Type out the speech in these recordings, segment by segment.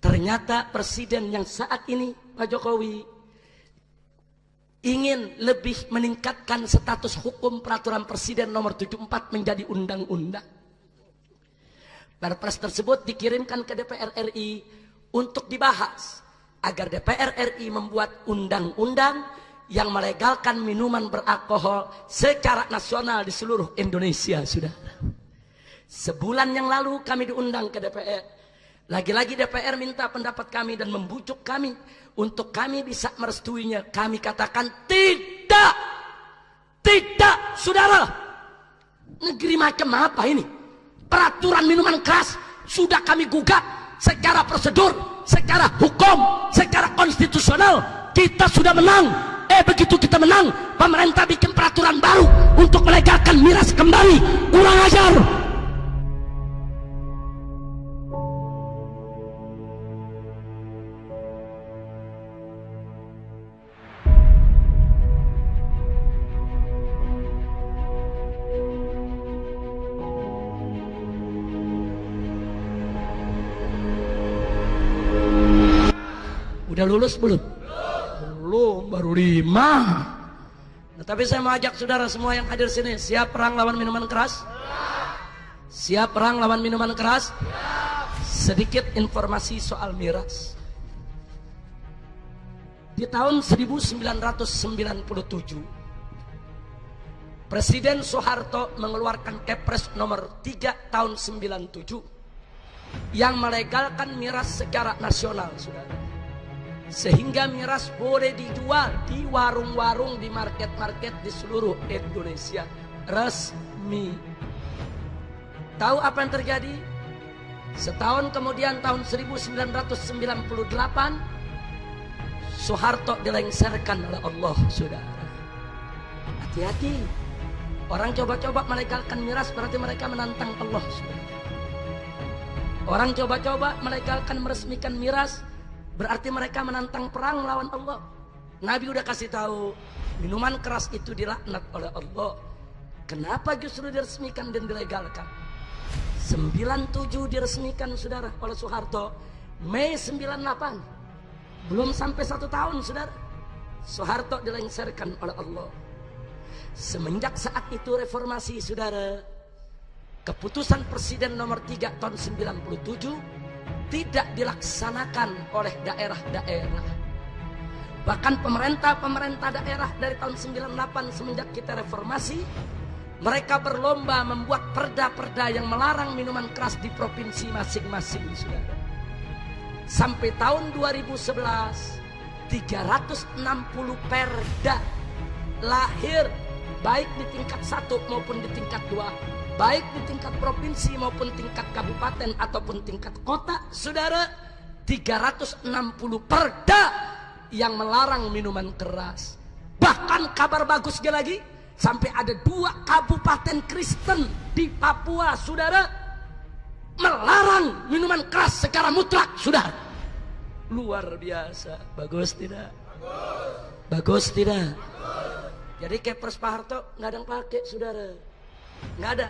Ternyata presiden yang saat ini, Pak Jokowi, ingin lebih meningkatkan status hukum peraturan presiden nomor 74 menjadi undang-undang. Perpres tersebut dikirimkan ke DPR RI untuk dibahas agar DPR RI membuat undang-undang yang melegalkan minuman beralkohol secara nasional di seluruh Indonesia. Sudah sebulan yang lalu kami diundang ke DPR. Lagi-lagi DPR minta pendapat kami dan membujuk kami untuk kami bisa merestuinya. Kami katakan tidak, tidak, saudara. Negeri macam apa ini? Peraturan minuman keras sudah kami gugat secara prosedur, secara hukum, secara konstitusional. Kita sudah menang. Begitu kita menang, pemerintah bikin peraturan baru untuk melegalkan miras kembali. Kurang ajar. Udah lulus belum? Belum, baru 5. Nah, tapi saya mau ajak saudara semua yang hadir sini, siap perang lawan minuman keras? Siap perang lawan minuman keras? Sedikit informasi soal miras. Di tahun 1997, Presiden Soeharto mengeluarkan Kepres nomor 3 tahun 97 yang melegalkan miras secara nasional, saudara. Sehingga miras boleh dijual di warung-warung, di market-market di seluruh Indonesia. Resmi. Tahu apa yang terjadi? Setahun kemudian tahun 1998, Soeharto dilengsarkan oleh Allah, saudara. Hati-hati. Orang coba-coba melegalkan miras berarti mereka menantang Allah, saudara. Orang coba-coba melegalkan, meresmikan miras berarti mereka menantang perang lawan Allah. Nabi udah kasih tahu, minuman keras itu dilaknat oleh Allah. Kenapa justru diresmikan dan dilegalkan? 97 diresmikan, saudara, oleh Soeharto. Mei 98, belum sampai 1 tahun, saudara, Soeharto dilengsarkan oleh Allah. Semenjak saat itu reformasi, saudara. Keputusan Presiden nomor 3 tahun 97 tidak dilaksanakan oleh daerah-daerah. Bahkan pemerintah daerah dari tahun 98 semenjak kita reformasi, mereka berlomba membuat perda-perda yang melarang minuman keras di provinsi masing-masing, saudara. Sampai tahun 2011, 360 perda lahir, baik di tingkat 1 maupun di tingkat 2. Baik di tingkat provinsi maupun tingkat kabupaten ataupun tingkat kota, saudara. 360 perda yang melarang minuman keras. Bahkan kabar bagusnya lagi, sampai ada 2 kabupaten Kristen di Papua, saudara, melarang minuman keras secara mutlak, saudara. Luar biasa. Bagus tidak? Bagus tidak? Jadi Kepres Pak Harto nggak ada yang pakai, saudara. Nggak ada.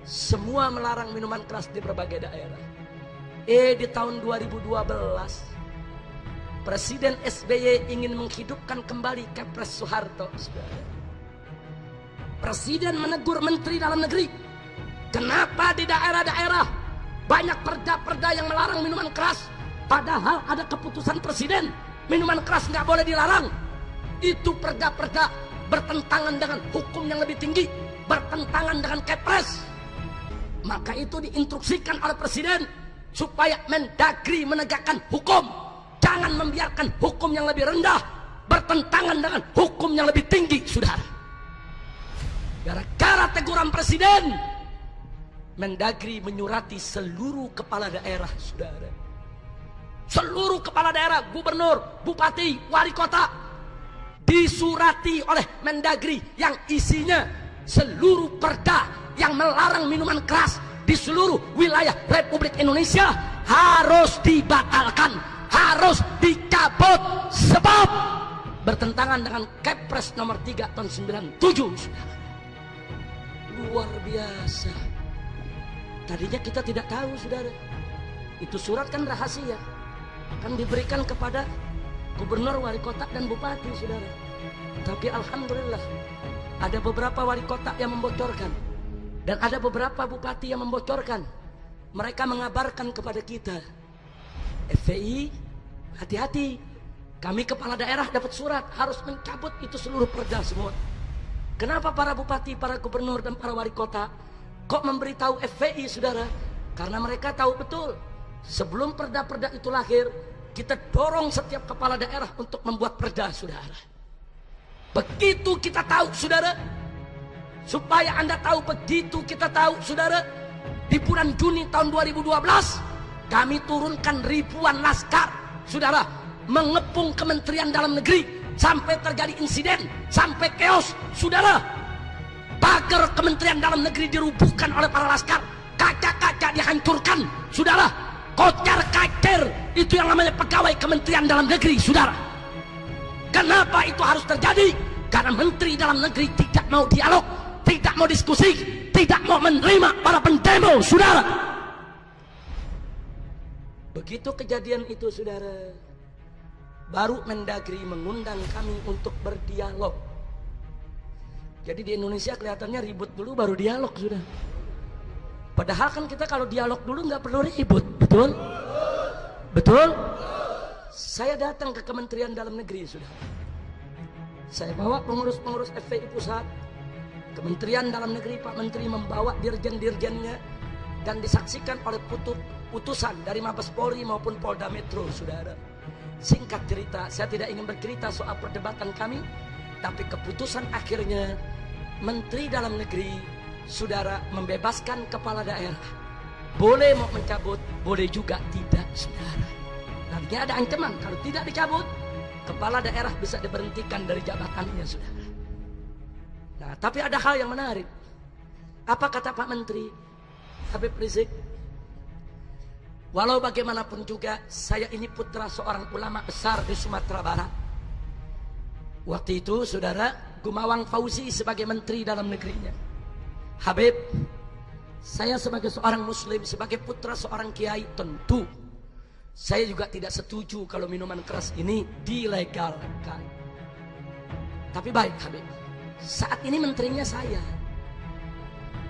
Semua melarang minuman keras di berbagai daerah. Di tahun 2012, Presiden SBY ingin menghidupkan kembali Kepres Soeharto, saudara. Presiden menegur Menteri Dalam Negeri, kenapa di daerah-daerah banyak perda-perda yang melarang minuman keras, padahal ada keputusan Presiden minuman keras nggak boleh dilarang. Itu perda-perda bertentangan dengan hukum yang lebih tinggi, bertentangan dengan Kepres. Maka itu diinstruksikan oleh Presiden supaya Mendagri menegakkan hukum. Jangan membiarkan hukum yang lebih rendah bertentangan dengan hukum yang lebih tinggi, saudara. Gara-gara teguran Presiden, Mendagri menyurati seluruh kepala daerah, saudara. Seluruh kepala daerah, gubernur, bupati, wali kota, disurati oleh Mendagri yang isinya seluruh perda yang melarang minuman keras di seluruh wilayah Republik Indonesia harus dibatalkan, harus dicabut, sebab bertentangan dengan Kepres nomor 3 tahun 97. Luar biasa. Tadinya kita tidak tahu, saudara. Itu surat kan rahasia. Kan diberikan kepada gubernur, wali kota, dan bupati, saudara. Tapi alhamdulillah ada beberapa wali kota yang membocorkan, dan ada beberapa bupati yang membocorkan. Mereka mengabarkan kepada kita, FPI hati-hati, kami kepala daerah dapat surat harus mencabut itu seluruh perda semua. Kenapa para bupati, para gubernur, dan para wali kota kok memberitahu FPI, saudara? Karena mereka tahu betul sebelum perda-perda itu lahir, kita dorong setiap kepala daerah untuk membuat perda, saudara. Begitu kita tahu, saudara, supaya Anda tahu, begitu kita tahu, saudara, di bulan Juni tahun 2012 kami turunkan ribuan laskar, saudara, mengepung Kementerian Dalam Negeri sampai terjadi insiden, sampai chaos, saudara. Pagar Kementerian Dalam Negeri dirubuhkan oleh para laskar, kaca-kaca dihancurkan, saudara. Kocar-kacir itu yang namanya pegawai Kementerian Dalam Negeri, saudara. Kenapa itu harus terjadi? Karena Menteri Dalam Negeri tidak mau dialog, tidak mau diskusi, tidak mau menerima para pendemo, saudara. Begitu kejadian itu, saudara, baru Mendagri mengundang kami untuk berdialog. Jadi di Indonesia kelihatannya ribut dulu baru dialog, sudah. Padahal kan kita kalau dialog dulu nggak perlu ribut, betul? Betul? Saya datang ke Kementerian Dalam Negeri, sudah. Saya bawa pengurus-pengurus FPI pusat, Kementerian Dalam Negeri, Pak Menteri membawa dirjen-dirjennya, dan disaksikan oleh putusan dari Mabes Polri maupun Polda Metro, saudara. Singkat cerita, saya tidak ingin bercerita soal perdebatan kami, tapi keputusan akhirnya Menteri Dalam Negeri, saudara, membebaskan kepala daerah. Boleh mau mencabut, boleh juga tidak, saudara. Nantinya ada ancaman, kalau tidak dicabut, kepala daerah bisa diberhentikan dari jabatannya, saudara. Nah, tapi ada hal yang menarik. Apa kata Pak Menteri Habib Rizik? Walau bagaimanapun juga, saya ini putra seorang ulama besar di Sumatera Barat. Waktu itu, saudara, Gumawang Fauzi sebagai Menteri Dalam Negerinya. Habib, saya sebagai seorang muslim, sebagai putra seorang kiai, tentu saya juga tidak setuju kalau minuman keras ini dilegalkan. Tapi baik, Habib, saat ini menterinya saya.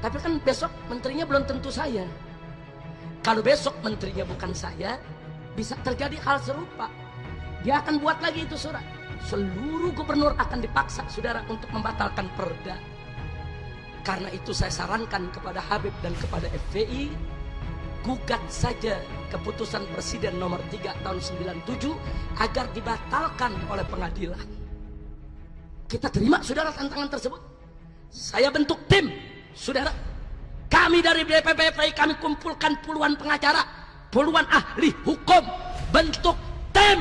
Tapi kan besok menterinya belum tentu saya. Kalau besok menterinya bukan saya, bisa terjadi hal serupa. Dia akan buat lagi itu surat. Seluruh gubernur akan dipaksa, saudara, untuk membatalkan perda. Karena itu saya sarankan kepada Habib dan kepada FPI, gugat saja keputusan Presiden nomor 3 tahun 97 agar dibatalkan oleh pengadilan. Kita terima, saudara, tantangan tersebut. Saya bentuk tim, saudara. Kami dari DPP FPI, kami kumpulkan puluhan pengacara, puluhan ahli hukum, bentuk tim,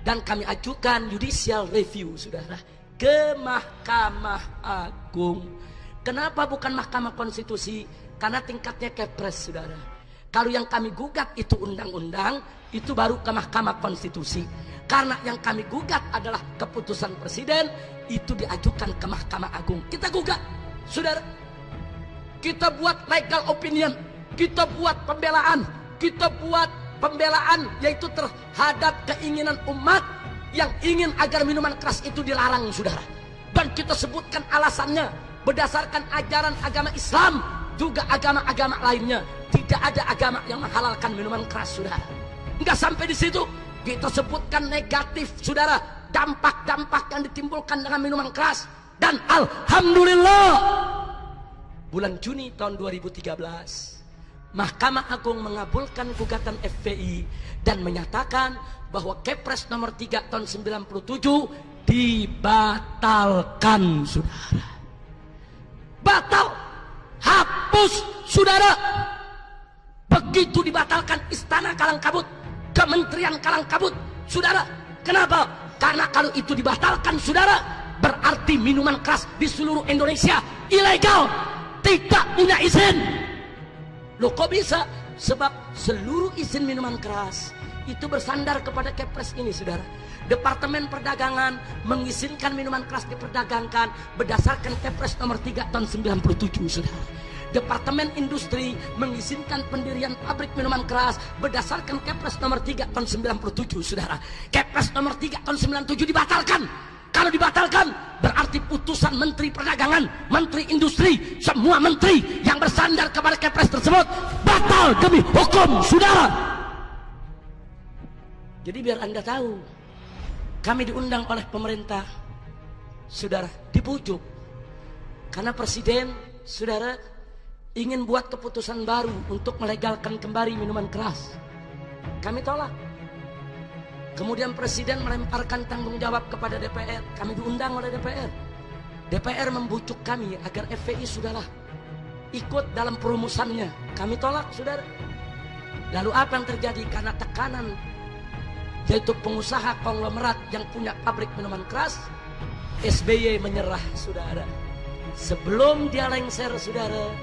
dan kami ajukan judicial review, saudara, ke Mahkamah Agung. Kenapa bukan Mahkamah Konstitusi? Karena tingkatnya kepres, saudara. Kalau yang kami gugat itu undang-undang, itu baru ke Mahkamah Konstitusi. Karena yang kami gugat adalah keputusan Presiden, itu diajukan ke Mahkamah Agung. Kita gugat, saudara. Kita buat legal opinion, kita buat pembelaan, yaitu terhadap keinginan umat yang ingin agar minuman keras itu dilarang, saudara. Dan kita sebutkan alasannya berdasarkan ajaran agama Islam, juga agama-agama lainnya. Tidak ada agama yang menghalalkan minuman keras, saudara. Enggak sampai di situ, kita sebutkan negatif, saudara, dampak-dampak yang ditimbulkan dengan minuman keras. Dan alhamdulillah, bulan Juni tahun 2013, Mahkamah Agung mengabulkan gugatan FPI dan menyatakan bahwa Kepres nomor 3 tahun 97 dibatalkan, saudara. Batal, hapus, saudara. Begitu dibatalkan, istana kalang kabut, kementerian kalang kabut, saudara. Kenapa? Karena kalau itu dibatalkan, saudara, berarti minuman keras di seluruh Indonesia ilegal, tidak punya izin. Loh, kok bisa? Sebab seluruh izin minuman keras itu bersandar kepada Kepres ini, saudara. Departemen Perdagangan mengizinkan minuman keras diperdagangkan berdasarkan Kepres nomor 3 tahun 97, saudara. Departemen Industri mengizinkan pendirian pabrik minuman keras berdasarkan Kepres nomor 3 tahun 97, saudara. Kepres nomor 3 tahun 97 dibatalkan. Kalau dibatalkan berarti putusan Menteri Perdagangan, Menteri Industri, semua menteri yang bersandar kepada Kepres tersebut batal demi hukum, saudara. Jadi biar Anda tahu, kami diundang oleh pemerintah, saudara, dibujuk. Karena presiden, saudara, ingin buat keputusan baru untuk melegalkan kembali minuman keras. Kami tolak. Kemudian presiden melemparkan tanggung jawab kepada DPR. Kami diundang oleh DPR. DPR membujuk kami agar FPI, saudara, ikut dalam perumusannya. Kami tolak, saudara. Lalu apa yang terjadi? Karena tekanan, yaitu pengusaha konglomerat yang punya pabrik minuman keras, SBY menyerah, saudara. Sebelum dia lengser, saudara,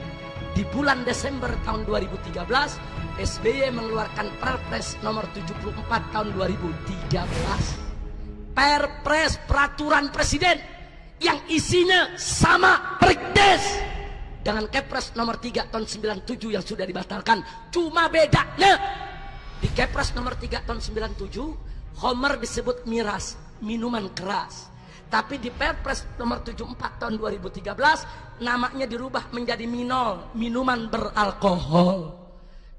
di bulan Desember tahun 2013, SBY mengeluarkan Perpres nomor 74 tahun 2013. Perpres, peraturan presiden yang isinya sama perdes dengan Kepres nomor 3 tahun 97 yang sudah dibatalkan. Cuma bedanya di Kepres nomor 3 tahun 97, Homer disebut miras, minuman keras. Tapi di Perpres nomor 74 tahun 2013 namanya dirubah menjadi minol, minuman beralkohol.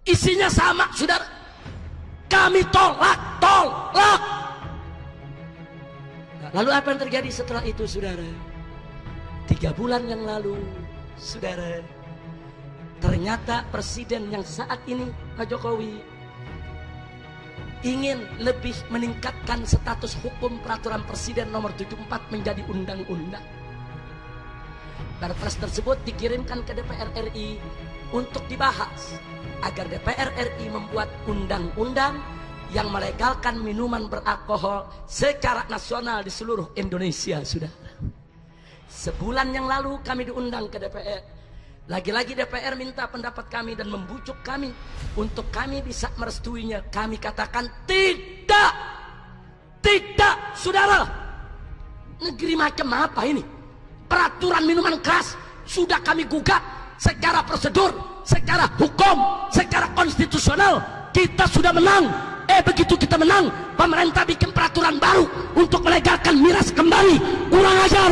Isinya sama, saudara. Kami tolak. Nah, lalu apa yang terjadi setelah itu, saudara? 3 bulan yang lalu, saudara, ternyata presiden yang saat ini, Pak Jokowi, ingin lebih meningkatkan status hukum peraturan presiden nomor 74 menjadi undang-undang. Perpres tersebut dikirimkan ke DPR RI untuk dibahas agar DPR RI membuat undang-undang yang melegalkan minuman beralkohol secara nasional di seluruh Indonesia, saudara. Sebulan yang lalu kami diundang ke DPR. Lagi-lagi DPR minta pendapat kami dan membujuk kami untuk kami bisa merestuinya. Kami katakan tidak, saudara. Negeri macam apa ini? Peraturan minuman keras sudah kami gugat secara prosedur, secara hukum, secara konstitusional. Kita sudah menang. Begitu kita menang, pemerintah bikin peraturan baru untuk melegalkan miras kembali. Kurang ajar.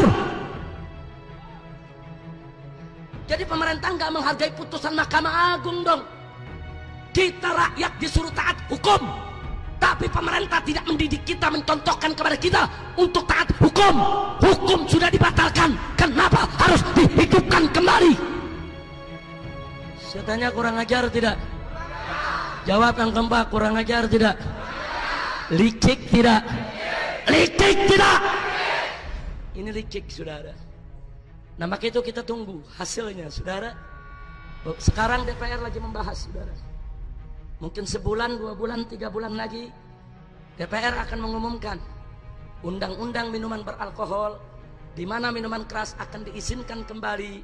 Jadi pemerintah nggak menghargai putusan Mahkamah Agung dong. Kita rakyat disuruh taat hukum, tapi pemerintah tidak mendidik kita, mencontohkan kepada kita untuk taat hukum. Hukum sudah dibatalkan, kenapa harus dihidupkan kembali? Saya tanya, kurang ajar tidak? Jawab yang keempat, kurang ajar tidak? Licik tidak? Licik tidak? Ini licik, saudara. Nah, maka itu kita tunggu hasilnya, saudara. Sekarang DPR lagi membahas, saudara. Mungkin sebulan, 2 bulan, 3 bulan lagi DPR akan mengumumkan undang-undang minuman beralkohol, di mana minuman keras akan diizinkan kembali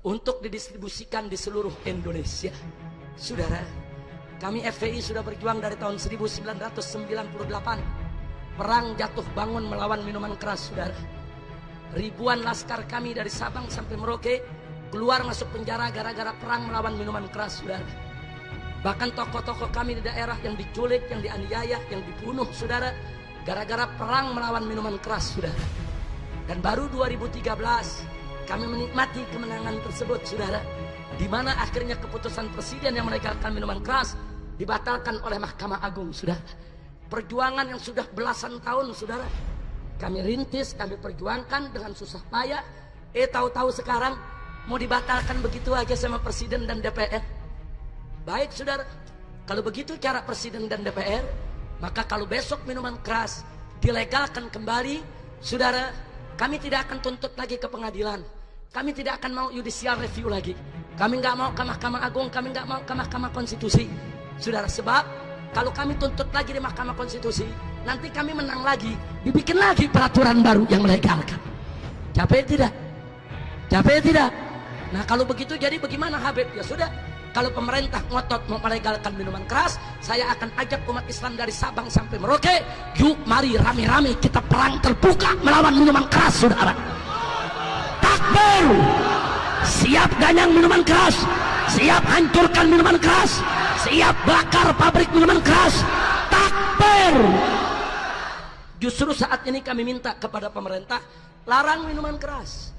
untuk didistribusikan di seluruh Indonesia. Saudara, kami FPI sudah berjuang dari tahun 1998. Perang jatuh bangun melawan minuman keras, saudara. Ribuan laskar kami dari Sabang sampai Merauke keluar masuk penjara gara-gara perang melawan minuman keras, saudara. Bahkan tokoh-tokoh kami di daerah yang diculik, yang dianiaya, yang dibunuh, saudara, gara-gara perang melawan minuman keras, saudara. Dan baru 2013 kami menikmati kemenangan tersebut, saudara, di mana akhirnya keputusan presiden yang melegalkan minuman keras dibatalkan oleh Mahkamah Agung, saudara. Perjuangan yang sudah belasan tahun, saudara, kami rintis, kami perjuangkan dengan susah payah. Tahu-tahu sekarang mau dibatalkan begitu aja sama presiden dan DPR. Baik, saudara, kalau begitu cara presiden dan DPR, maka kalau besok minuman keras dilegalkan kembali, saudara, kami tidak akan tuntut lagi ke pengadilan. Kami tidak akan mau judicial review lagi. Kami nggak mau ke Mahkamah Agung, kami nggak mau ke Mahkamah Konstitusi, saudara. Sebab kalau kami tuntut lagi di Mahkamah Konstitusi, nanti kami menang lagi, dibikin lagi peraturan baru yang melegalkan. Capek tidak? Capek tidak? Nah, kalau begitu jadi bagaimana, Habib? Ya sudah, kalau pemerintah ngotot mau melegalkan minuman keras, saya akan ajak umat Islam dari Sabang sampai Merauke. Yuk, mari rame-rame kita perang terbuka melawan minuman keras, saudara. Takbir! siap ganyang minuman keras, siap hancurkan minuman keras, siap bakar pabrik minuman keras. Takbir. Justru saat ini kami minta kepada pemerintah, larang minuman keras.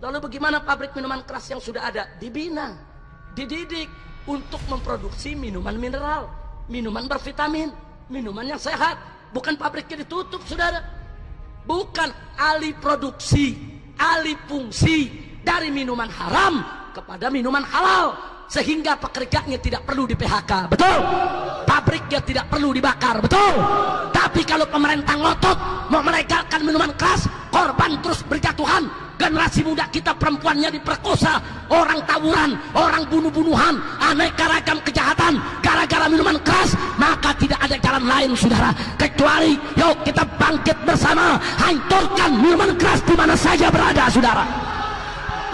Lalu bagaimana pabrik minuman keras yang sudah ada? Dibina, dididik untuk memproduksi minuman mineral, minuman bervitamin, minuman yang sehat. Bukan pabriknya ditutup, saudara. Bukan alih produksi, alih fungsi dari minuman haram kepada minuman halal, sehingga pekerjanya tidak perlu di PHK, betul? Pabriknya tidak perlu dibakar, betul? Tapi kalau pemerintah ngotot mau melegalkan minuman keras, korban terus berjatuhan. Generasi muda kita perempuannya diperkosa, orang tawuran, orang bunuh-bunuhan, aneka ragam kejahatan gara-gara minuman keras. Maka tidak ada jalan lain, saudara, kecuali yuk kita bangkit bersama, hancurkan minuman keras di mana saja berada, saudara.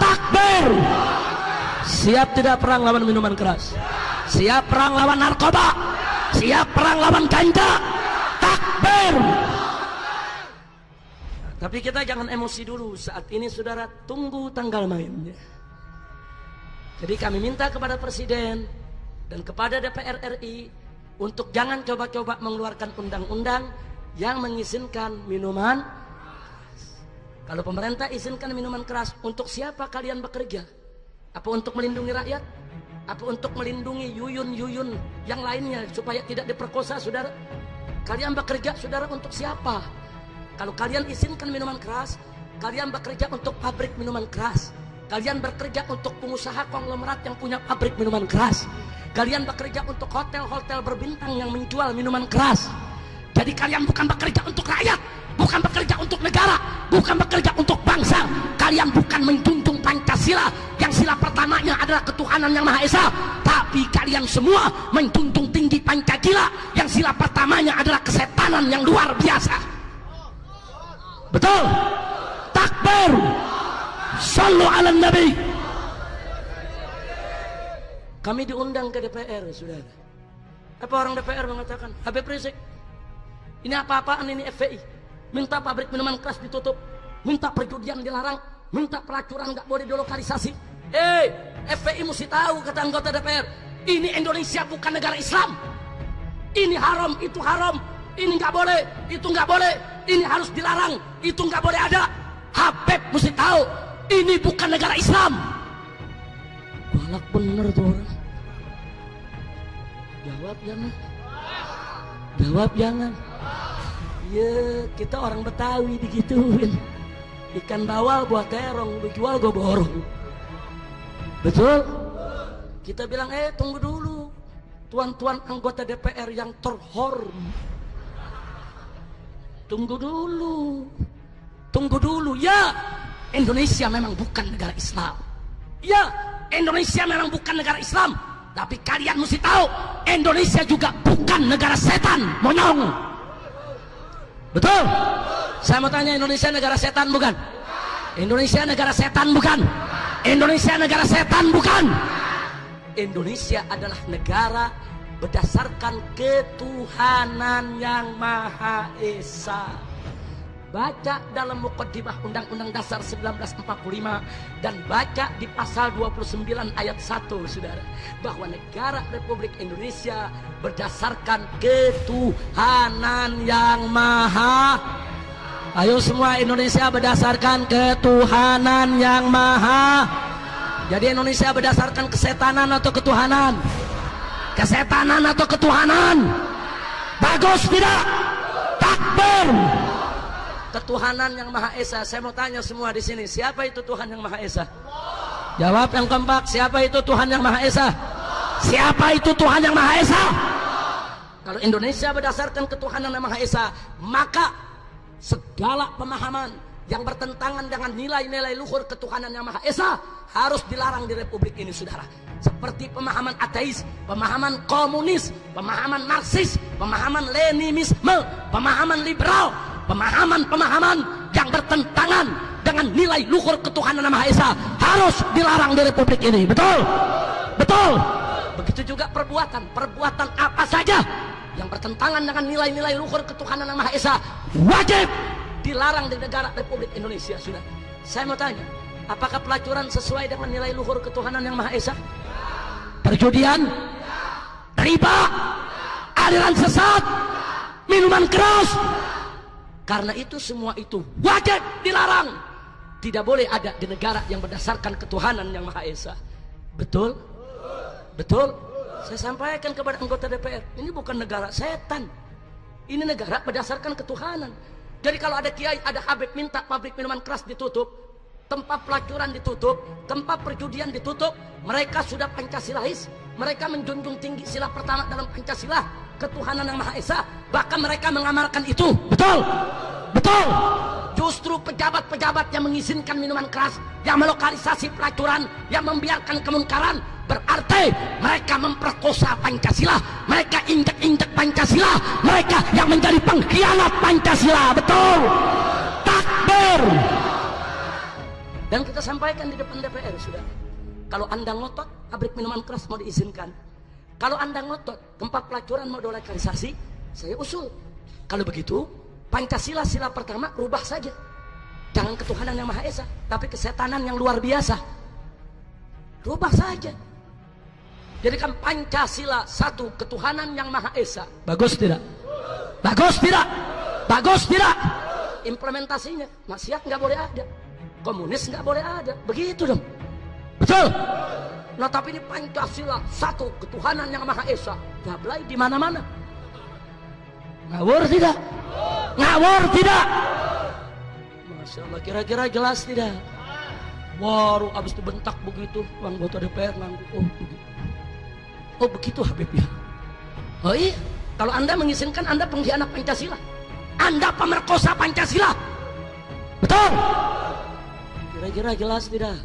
Takbir. Siap tidak perang lawan minuman keras? Siap perang lawan narkoba? Siap perang lawan ganja? Takbir. Tapi kita jangan emosi dulu saat ini, saudara. Tunggu tanggal mainnya. Jadi kami minta kepada Presiden dan kepada DPR RI untuk jangan coba-coba mengeluarkan undang-undang yang mengizinkan minuman keras. Kalau pemerintah izinkan minuman keras, untuk siapa kalian bekerja? Apa untuk melindungi rakyat? Apa untuk melindungi yuyun-yuyun yang lainnya supaya tidak diperkosa, saudara? Kalian bekerja, saudara, untuk siapa? Kalau kalian izinkan minuman keras, kalian bekerja untuk pabrik minuman keras. Kalian bekerja untuk pengusaha konglomerat yang punya pabrik minuman keras. Kalian bekerja untuk hotel-hotel berbintang yang menjual minuman keras. Jadi kalian bukan bekerja untuk rakyat, bukan bekerja untuk negara, bukan bekerja untuk bangsa. Kalian bukan menjunjung Pancasila yang sila pertamanya adalah ketuhanan yang Maha Esa, tapi kalian semua menjunjung tinggi Pancasila yang sila pertamanya adalah kesetanan yang luar biasa. Betul? Takbir. Sallu ala Nabi. Kami diundang ke DPR, saudara. Apa orang DPR mengatakan, Habib Rizik, ini apa-apaan ini FPI? Minta pabrik minuman keras ditutup, minta perjudian dilarang, minta pelacuran nggak boleh dilokalisasi. FPI mesti tahu, kata anggota DPR, ini Indonesia bukan negara Islam. Ini haram, itu haram. Ini nggak boleh, itu nggak boleh. Ini harus dilarang, itu nggak boleh ada. Habib mesti tahu, ini bukan negara Islam. Galak bener tuh orang. Jawab jangan. Jawab jangan. Ya, kita orang Betawi digituin. Ikan bawal buat terong, dijual gue borong. Betul? Kita bilang, tunggu dulu. Tuan-tuan anggota DPR yang terhormat. Tunggu dulu. Tunggu dulu. Ya, Indonesia memang bukan negara Islam. Ya, Indonesia memang bukan negara Islam. Tapi kalian mesti tahu, Indonesia juga bukan negara setan, monyong. Betul? Saya mau tanya, Indonesia negara setan bukan? Indonesia negara setan bukan? Indonesia negara setan bukan? Indonesia adalah negara berdasarkan ketuhanan yang Maha Esa. Baca dalam Muqaddimah Undang-Undang Dasar 1945 dan baca di pasal 29 ayat 1, saudara, bahwa negara Republik Indonesia berdasarkan ketuhanan yang Maha. Ayo semua, Indonesia berdasarkan ketuhanan yang Maha. Jadi Indonesia berdasarkan kesetanan atau ketuhanan? Kesetanan atau ketuhanan? Bagus tidak? Takbir. Ketuhanan yang Maha Esa. Saya mau tanya semua di sini, siapa itu Tuhan yang Maha Esa? Jawab yang kompak, siapa itu Tuhan yang Maha Esa? Siapa itu Tuhan yang Maha Esa? Kalau Indonesia berdasarkan ketuhanan yang Maha Esa, maka segala pemahaman yang bertentangan dengan nilai-nilai luhur ketuhanan yang Maha Esa harus dilarang di Republik ini, saudara. Seperti pemahaman ateis, pemahaman komunis, pemahaman marxis, pemahaman leninisme, pemahaman liberal, pemahaman-pemahaman yang bertentangan dengan nilai luhur ketuhanan yang Maha Esa harus dilarang di Republik ini. Betul? Betul? Begitu juga perbuatan apa saja yang bertentangan dengan nilai-nilai luhur ketuhanan yang Maha Esa wajib dilarang di negara Republik Indonesia, sudah. Saya mau tanya, Apakah pelacuran sesuai dengan nilai luhur ketuhanan yang Maha Esa? Perjudian, riba, aliran sesat, minuman keras. Karena itu semua itu wajib dilarang. Tidak boleh ada di negara yang berdasarkan ketuhanan yang Maha Esa. Betul? Betul? Saya sampaikan kepada anggota DPR, ini bukan negara setan. Ini negara berdasarkan ketuhanan. Jadi kalau ada kiai, ada habib minta pabrik minuman keras ditutup, tempat pelacuran ditutup, tempat perjudian ditutup, mereka sudah Pancasilais, mereka menjunjung tinggi sila pertama dalam Pancasila, ketuhanan yang Maha Esa, bahkan mereka mengamalkan itu. Betul? Betul? Justru pejabat-pejabat yang mengizinkan minuman keras, yang melokalisasi pelacuran, yang membiarkan kemungkaran, berarti mereka memperkosa Pancasila, mereka injek-injek Pancasila, mereka yang menjadi pengkhianat Pancasila. Betul? Takbir. Dan kita sampaikan di depan DPR, sudah. Kalau Anda ngotot pabrik minuman keras mau diizinkan, kalau Anda ngotot tempat pelacuran mau dilokalisasi, saya usul, kalau begitu Pancasila sila pertama rubah saja, jangan ketuhanan yang Maha Esa, tapi kesetanan yang luar biasa. Rubah saja, jadikan Pancasila satu ketuhanan yang Maha Esa. Bagus tidak? Bagus tidak? Bagus tidak? Implementasinya maksiat nggak boleh ada, komunis nggak boleh ada, begitu dong. Betul? Nah tapi ini Pancasila satu ketuhanan yang Maha Esa, gablay di mana-mana. Ngawur tidak? Ngawur tidak? Masya Allah, kira-kira jelas tidak? Baru abis dibentak begitu anggota DPR ngangguk, oh begitu. Oh begitu Habib ya? Oh iya, kalau Anda mengizinkan Anda pengkhianat Pancasila, Anda pemerkosa Pancasila. Betul? Kira-kira jelas tidak?